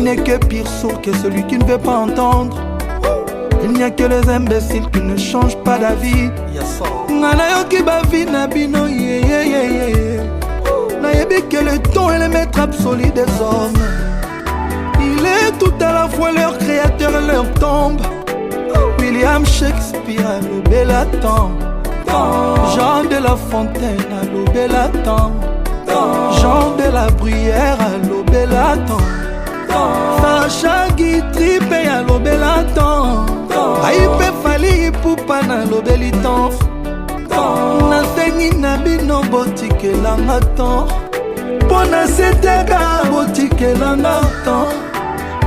n'est que pire sourd que celui qui ne veut pas entendre. Il n'y a que les imbéciles qui ne changent pas d'avis. Nanayoki bavi na bino nayebi que le temps est le maître absolu des hommes. Il est tout à la fois leur créateur et leur tombe. William Shakespeare a lobé la temps. Jean de La Fontaine a lobé la temps. Jean de la Bruyère a lobé la temps. Sacha Guitry pe a lobé la temps. Aipe Fali Ipupa na lobé li temps. Nasengi na bino botikelanga temps. Pona seteka botikelanga temps.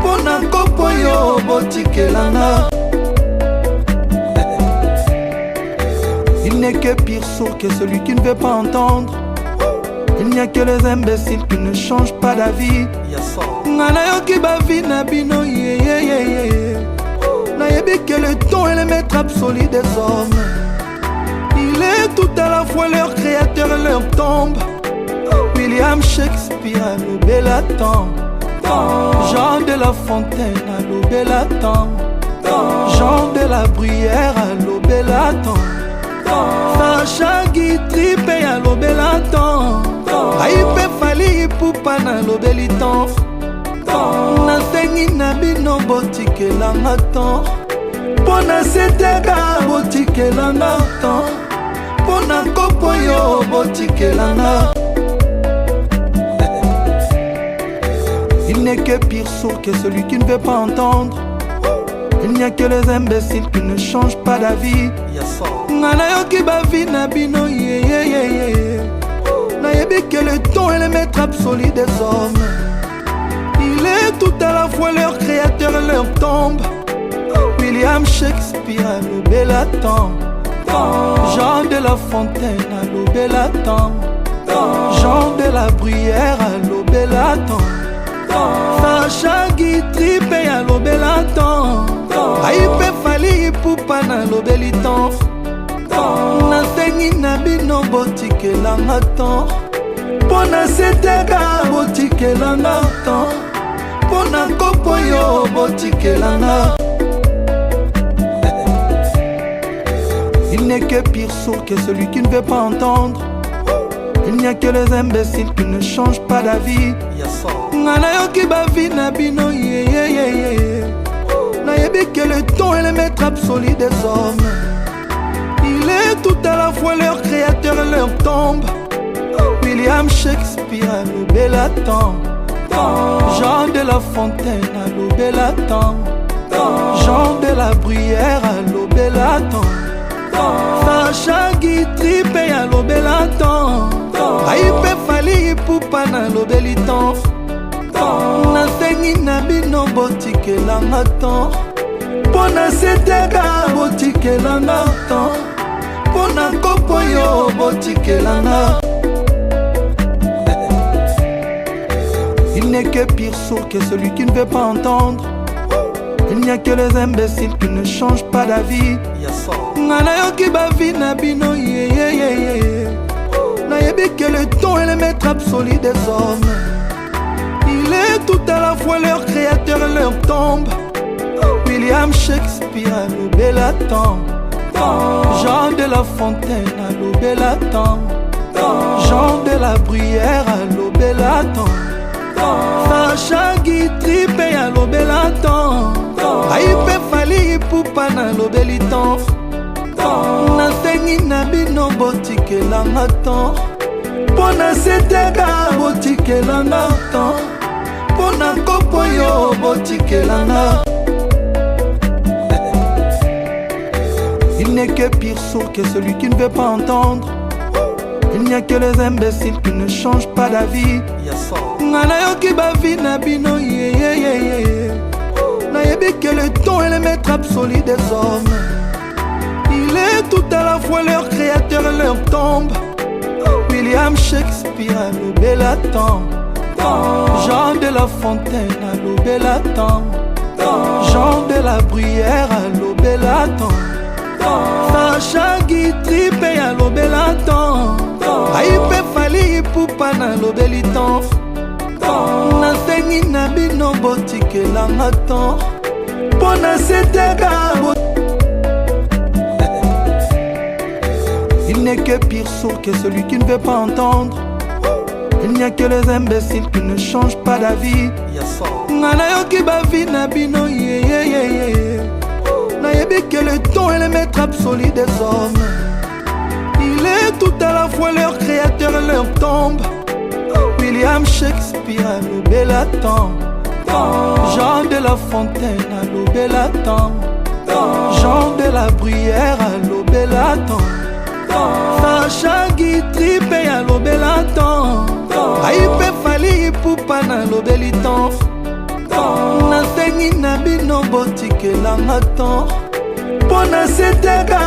Pona kopo yo botikelanga. Il n'est que pire sourd que celui qui ne veut pas entendre. Il n'y a que les imbéciles qui ne changent pas d'avis. Nanayoki bavi na bino nayebi que le temps est le maître absolu des hommes. Il est tout à la fois leur créateur et leur tombe. William Shakespeare a lobé la temps. Jean de La Fontaine a lobé la temps. Jean de la Bruyère a lobé la temps. Sacha Guitry pe a lobé la temps. Aipe Fali Ipupa na lobé li temps. Nasengi na bino botikelanga temps. Pona seteka botikelanga temps. Pona kopo yo botikelanga. Il n'est que pire sourd que celui qui ne veut pas entendre. Il n'y a que les imbéciles qui ne changent pas d'avis. Nanayoki bavi na bino nayebi que le temps est le maître absolu des hommes. Il est tout à la fois leur créateur et leur tombe. William Shakespeare a lobé la temps. Jean de La Fontaine a lobé la temps. Jean de la Bruyère a lobé la temps. Sacha Guitry pe a lobé la temps. Aipe Fali Ipupa na lobé li temps. Nasengi na bino botikelanga temps. Pona seteka botikelanga temps. Pona kopo yo botikelanga. Il n'est que pire sourd que celui qui ne veut pas entendre. Il n'y a que les imbéciles qui ne changent pas d'avis. Nanayoki bavi na bino nayebi que le temps est le maître absolu des hommes. Il est tout à la fois leur créateur et leur tombe. William Shakespeare a lobé la temps. Jean de La Fontaine a lobé la temps. Jean de la Bruyère a lobé la temps. Sacha Guitry pe a lobé la temps. Aipe Fali Ipupa na lobé li temps. Nasengi na bino botikelanga temps. Pona seteka botikelanga temps. Pona kopo yo botikelanga. Il n'est que pire sourd que celui qui ne veut pas entendre. Il n'y a que les imbéciles qui ne changent pas d'avis. Nanayoki bavi na bino nayebi que le temps est le maître absolu des hommes. Il est tout à la fois leur créateur et leur tombe. William Shakespeare a lobé la temps. Jean de La Fontaine a lobé la temps. Jean de la Bruyère a lobé la temps. Sacha Guitry pe a lobé la temps. Aipe Fali Ipupa na lobé li temps. Nasengi na bino botikelanga temps. Pona seteka botikelanga temps. Pona kopo yo botikelanga. Il n'est que pire sourd que celui qui ne veut pas entendre. Il n'y a que les imbéciles qui ne changent pas d'avis. Nanayoki bavi na bino nayebi que le temps est le maître absolu des hommes. Il est tout à la fois leur créateur et leur tombe. William Shakespeare a lobé la temps. Jean de La Fontaine a lobé la temps. Jean de la Bruyère a lobé la temps. Sacha Guitry pe a lobé la temps. Aipe Fali Ipupa na lobé li temps. nasengi na bino botikelanga tan mpo na seteka. Il n'est que pire sourd que celui qui ne veut pas entendre. Il n'y a que les imbéciles qui ne changent pas d'avis. Nayoki bavi na bino nayebi que le temps est le maître absolu des hommes. Il est tout à la fois leur créateur et leur tombe. William Shakespeare a lobé la temps. Jean de La Fontaine a lobé la temps. Jean de la Bruyère a lobé la temps. Sacha Guitry pe a lobé la temps. Aipe Fally Ipupa na lobé li temps. Nasengi na bino botikelanga temps mpo na seteka.